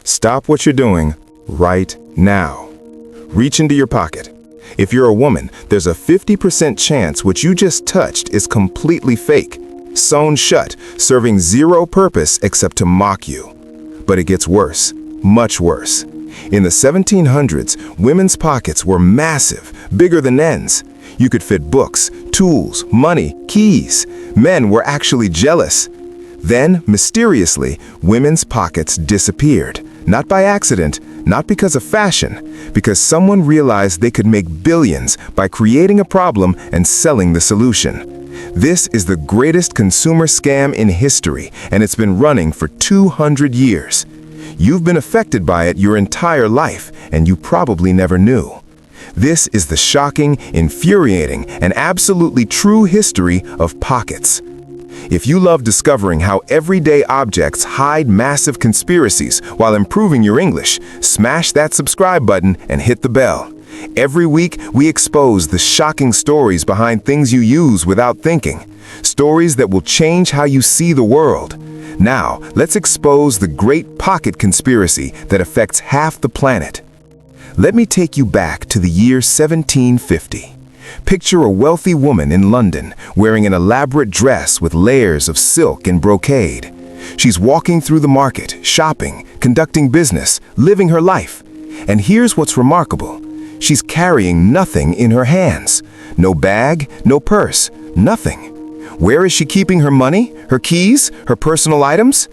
Stop what you're doing right now. Reach into your pocket. If you're a woman, there's a 50% chance what you just touched is completely fake, sewn shut, serving zero purpose except to mock you. But it gets worse, much worse. In the 1700s, women's pockets were massive, bigger than men's. You could fit books, tools, money, keys. Men were actually jealous. Then, mysteriously, women's pockets disappeared. Not by accident, not because of fashion, because someone realized they could make billions by creating a problem and selling the solution. This is the greatest consumer scam in history, and it's been running for 200 years. You've been affected by it your entire life, and you probably never knew. This is the shocking, infuriating, and absolutely true history of pockets. If you love discovering how everyday objects hide massive conspiracies while improving your English, smash that subscribe button and hit the bell. Every week, we expose the shocking stories behind things you use without thinking. Stories that will change how you see the world. Now, let's expose the great pocket conspiracy that affects half the planet. Let me take you back to the year 1750. Picture a wealthy woman in London wearing an elaborate dress with layers of silk and brocade. She's walking through the market, shopping, conducting business, living her life. And here's what's remarkable. She's carrying nothing in her hands. No bag, no purse, nothing. Where is she keeping her money, her keys, her personal items?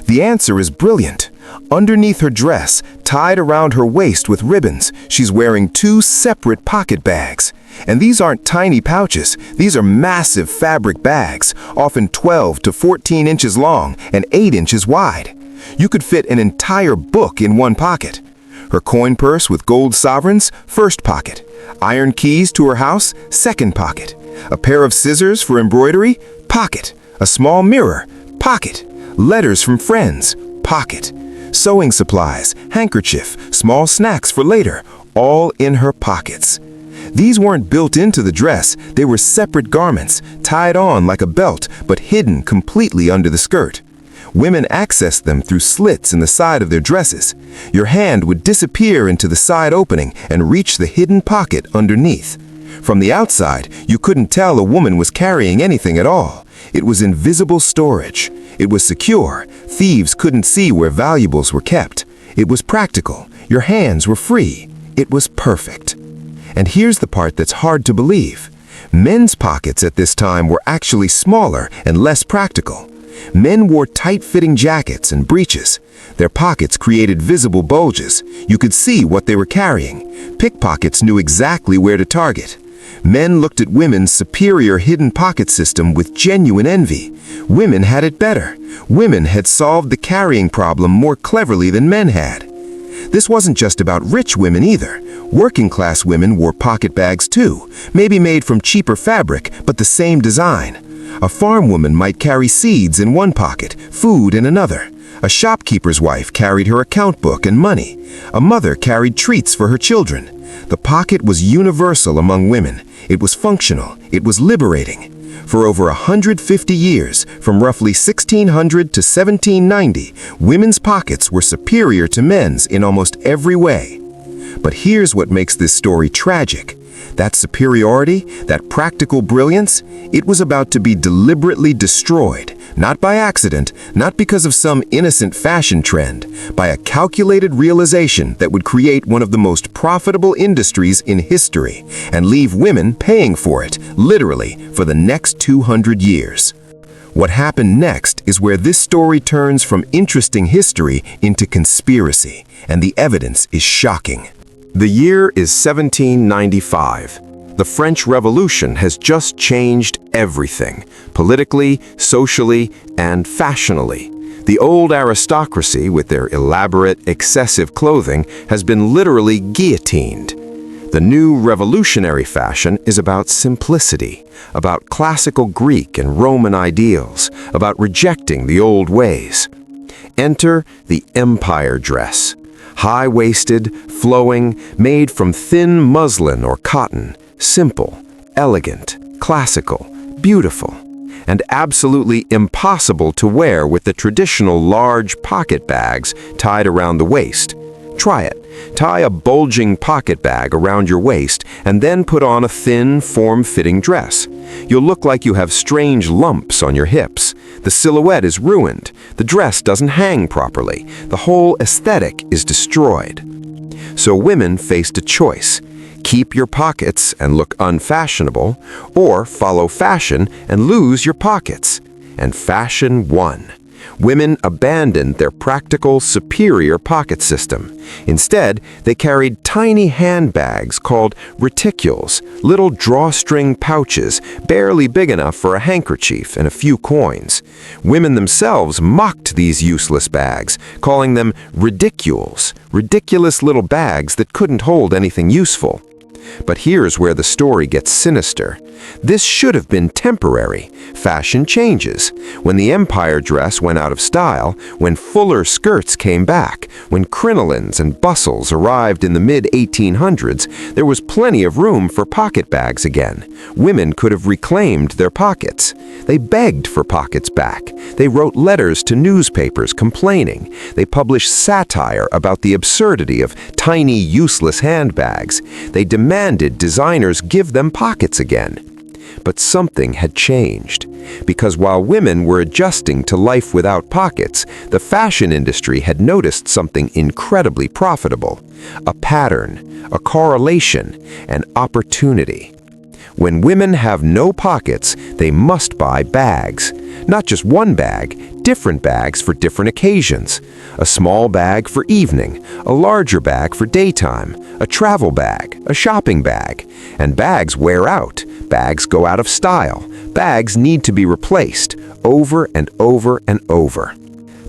The answer is brilliant. Underneath her dress, tied around her waist with ribbons, she's wearing two separate pocket bags. And these aren't tiny pouches, these are massive fabric bags, often 12 to 14 inches long and 8 inches wide. You could fit an entire book in one pocket. Her coin purse with gold sovereigns, first pocket. Iron keys to her house, second pocket. A pair of scissors for embroidery, pocket. A small mirror, pocket. Letters from friends, pocket. Sewing supplies, handkerchief, small snacks for later, all in her pockets. These weren't built into the dress, they were separate garments, tied on like a belt, but hidden completely under the skirt. Women accessed them through slits in the side of their dresses. Your hand would disappear into the side opening and reach the hidden pocket underneath. From the outside, you couldn't tell a woman was carrying anything at all. It was invisible storage. It was secure. Thieves couldn't see where valuables were kept. It was practical. Your hands were free. It was perfect. And here's the part that's hard to believe. Men's pockets at this time were actually smaller and less practical. Men wore tight-fitting jackets and breeches. Their pockets created visible bulges. You could see what they were carrying. Pickpockets knew exactly where to target. Men looked at women's superior hidden pocket system with genuine envy. Women had it better. Women had solved the carrying problem more cleverly than men had. This wasn't just about rich women either. Working-class women wore pocket bags too, maybe made from cheaper fabric, but the same design. A farm woman might carry seeds in one pocket, food in another. A shopkeeper's wife carried her account book and money. A mother carried treats for her children. The pocket was universal among women. It was functional. It was liberating. For over 150 years, from roughly 1600 to 1790, women's pockets were superior to men's in almost every way. But here's what makes this story tragic. That superiority, that practical brilliance, it was about to be deliberately destroyed, not by accident, not because of some innocent fashion trend, by a calculated realization that would create one of the most profitable industries in history and leave women paying for it, literally, for the next 200 years. What happened next is where this story turns from interesting history into conspiracy, and the evidence is shocking. The year is 1795. The French Revolution has just changed everything, politically, socially, and fashionally. The old aristocracy, with their elaborate, excessive clothing, has been literally guillotined. The new revolutionary fashion is about simplicity, about classical Greek and Roman ideals, about rejecting the old ways. Enter the empire dress. High-waisted, flowing, made from thin muslin or cotton, simple, elegant, classical, beautiful. and absolutely impossible to wear with the traditional large pocket bags tied around the waist. Try it. Tie a bulging pocket bag around your waist and then put on a thin, form-fitting dress. You'll look like you have strange lumps on your hips. The silhouette is ruined. The dress doesn't hang properly. The whole aesthetic is destroyed. So women faced a choice. Keep your pockets and look unfashionable, or follow fashion and lose your pockets. And fashion won. Women abandoned their practical, superior pocket system. Instead, they carried tiny handbags called reticules, little drawstring pouches, barely big enough for a handkerchief and a few coins. Women themselves mocked these useless bags, calling them ridicules, ridiculous little bags that couldn't hold anything useful. But here's where the story gets sinister. This should have been temporary. Fashion changes. When the empire dress went out of style, when fuller skirts came back, when crinolines and bustles arrived in the mid-1800s, there was plenty of room for pocket bags again. Women could have reclaimed their pockets. They begged for pockets back. They wrote letters to newspapers complaining. They published satire about the absurdity of tiny, useless handbags. They demanded designers give them pockets again. But something had changed. Because while women were adjusting to life without pockets, the fashion industry had noticed something incredibly profitable. A pattern, a correlation, an opportunity. When women have no pockets, they must buy bags. Not just one bag, different bags for different occasions. A small bag for evening, a larger bag for daytime, a travel bag, a shopping bag. And bags wear out. Bags go out of style. Bags need to be replaced over and over and over.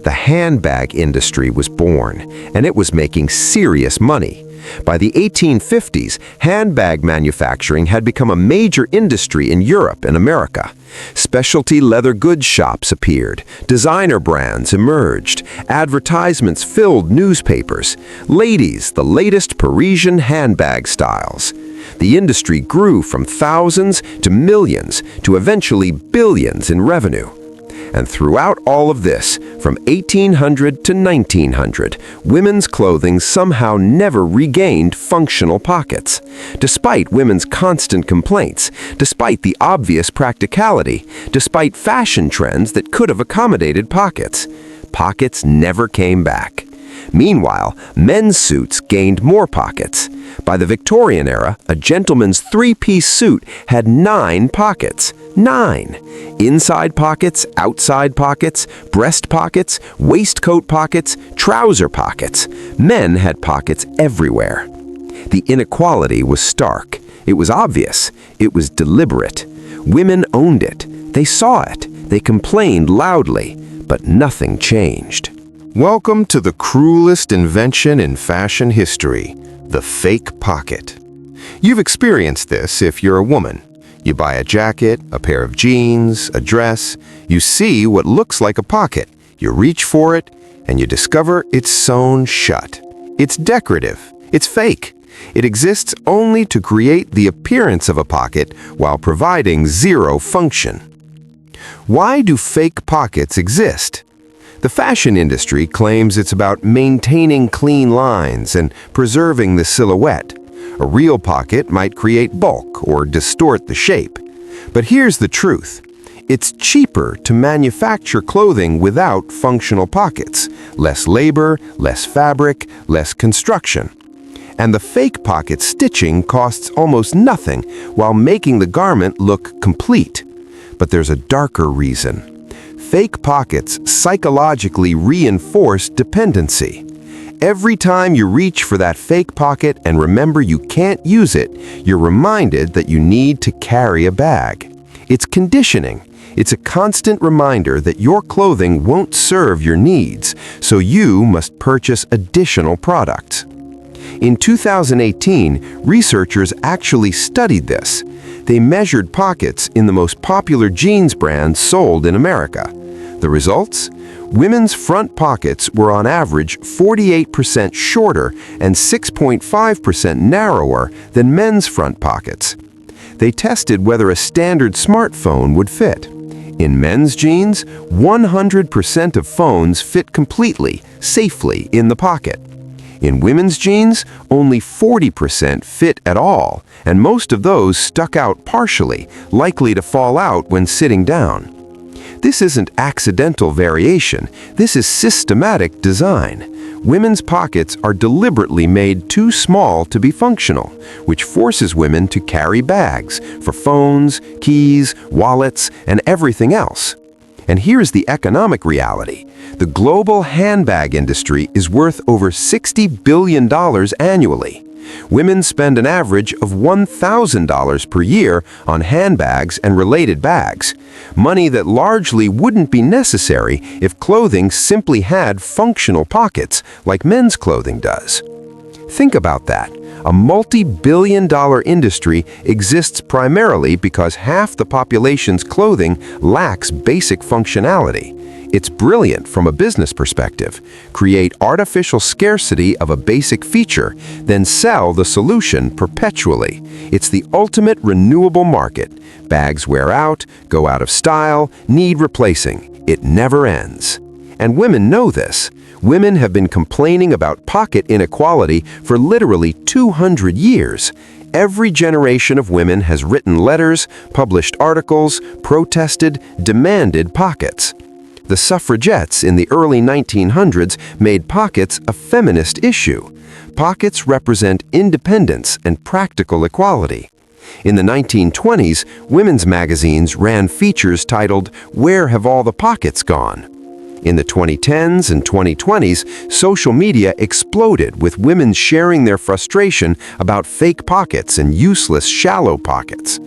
The handbag industry was born, and it was making serious money. By the 1850s, handbag manufacturing had become a major industry in Europe and America. Specialty leather goods shops appeared, designer brands emerged, advertisements filled newspapers. Ladies, the latest Parisian handbag styles. The industry grew from thousands to millions to eventually billions in revenue. And throughout all of this, from 1800 to 1900, women's clothing somehow never regained functional pockets. Despite women's constant complaints, despite the obvious practicality, despite fashion trends that could have accommodated pockets, pockets never came back. Meanwhile, men's suits gained more pockets. By the Victorian era, a gentleman's three-piece suit had 9 pockets. 9! Inside pockets, outside pockets, breast pockets, waistcoat pockets, trouser pockets. Men had pockets everywhere. The inequality was stark. It was obvious. It was deliberate. Women owned it. They saw it. They complained loudly. But nothing changed. Welcome to the cruelest invention in fashion history, the fake pocket. You've experienced this if you're a woman. You buy a jacket, a pair of jeans, a dress. You see what looks like a pocket. You reach for it, and you discover it's sewn shut. It's decorative. It's fake. It exists only to create the appearance of a pocket while providing zero function. Why do fake pockets exist? The fashion industry claims it's about maintaining clean lines and preserving the silhouette. A real pocket might create bulk or distort the shape. But here's the truth. It's cheaper to manufacture clothing without functional pockets. Less labor, less fabric, less construction. And the fake pocket stitching costs almost nothing while making the garment look complete. But there's a darker reason. Fake pockets psychologically reinforce dependency. Every time you reach for that fake pocket and remember you can't use it, you're reminded that you need to carry a bag. It's conditioning. It's a constant reminder that your clothing won't serve your needs, so you must purchase additional products. In 2018, researchers actually studied this. They measured pockets in the most popular jeans brands sold in America. The results? Women's front pockets were on average 48% shorter and 6.5% narrower than men's front pockets. They tested whether a standard smartphone would fit. In men's jeans, 100% of phones fit completely, safely in the pocket. In women's jeans, only 40% fit at all, and most of those stuck out partially, likely to fall out when sitting down. This isn't accidental variation, this is systematic design. Women's pockets are deliberately made too small to be functional, which forces women to carry bags for phones, keys, wallets, and everything else. And here's the economic reality. The global handbag industry is worth over $60 billion annually. Women spend an average of $1,000 per year on handbags and related bags, money that largely wouldn't be necessary if clothing simply had functional pockets like men's clothing does. Think about that. A multi-billion-dollar industry exists primarily because half the population's clothing lacks basic functionality. It's brilliant from a business perspective. Create artificial scarcity of a basic feature, then sell the solution perpetually. It's the ultimate renewable market. Bags wear out, go out of style, need replacing. It never ends. And women know this. Women have been complaining about pocket inequality for literally 200 years. Every generation of women has written letters, published articles, protested, demanded pockets. The suffragettes in the early 1900s made pockets a feminist issue. Pockets represent independence and practical equality. In the 1920s, women's magazines ran features titled, "Where Have All the Pockets Gone?" In the 2010s and 2020s, social media exploded with women sharing their frustration about fake pockets and useless shallow pockets.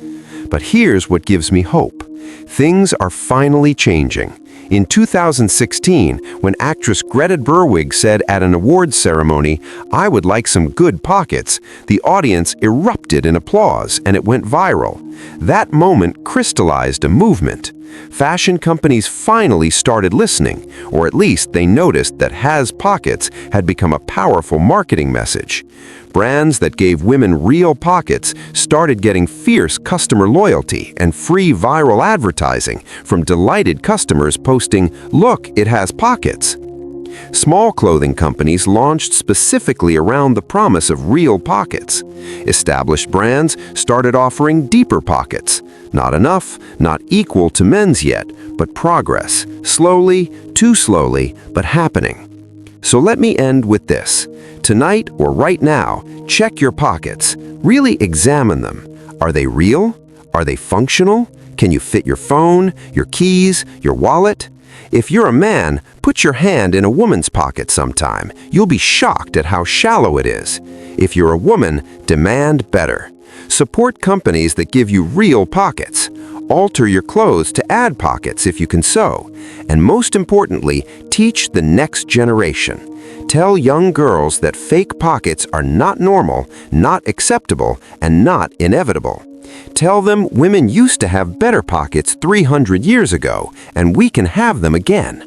But here's what gives me hope. Things are finally changing. In 2016, when actress Greta Gerwig said at an awards ceremony, "I would like some good pockets," the audience erupted in applause and it went viral. That moment crystallized a movement. Fashion companies finally started listening, or at least they noticed that "has pockets" had become a powerful marketing message. Brands that gave women real pockets started getting fierce customer loyalty and free viral advertising from delighted customers posting, "Look, it has pockets." Small clothing companies launched specifically around the promise of real pockets. Established brands started offering deeper pockets. Not enough, not equal to men's yet, but progress. Slowly, too slowly, but happening. So let me end with this. Tonight or right now, check your pockets. Really examine them. Are they real? Are they functional? Can you fit your phone, your keys, your wallet? If you're a man, put your hand in a woman's pocket sometime. You'll be shocked at how shallow it is. If you're a woman, demand better. Support companies that give you real pockets. Alter your clothes to add pockets if you can sew. And most importantly, teach the next generation. Tell young girls that fake pockets are not normal, not acceptable, and not inevitable. Tell them women used to have better pockets 300 years ago, and we can have them again.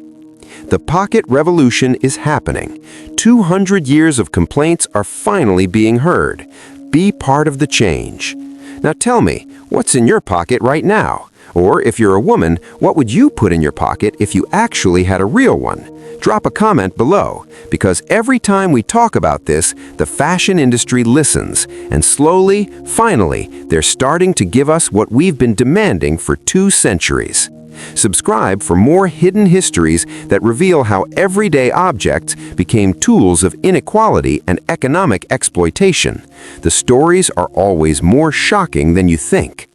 The pocket revolution is happening. 200 years of complaints are finally being heard. Be part of the change. Now tell me, what's in your pocket right now? Or if you're a woman, what would you put in your pocket if you actually had a real one? Drop a comment below, because every time we talk about this, the fashion industry listens, and slowly, finally, they're starting to give us what we've been demanding for 2 centuries. Subscribe for more hidden histories that reveal how everyday objects became tools of inequality and economic exploitation. The stories are always more shocking than you think.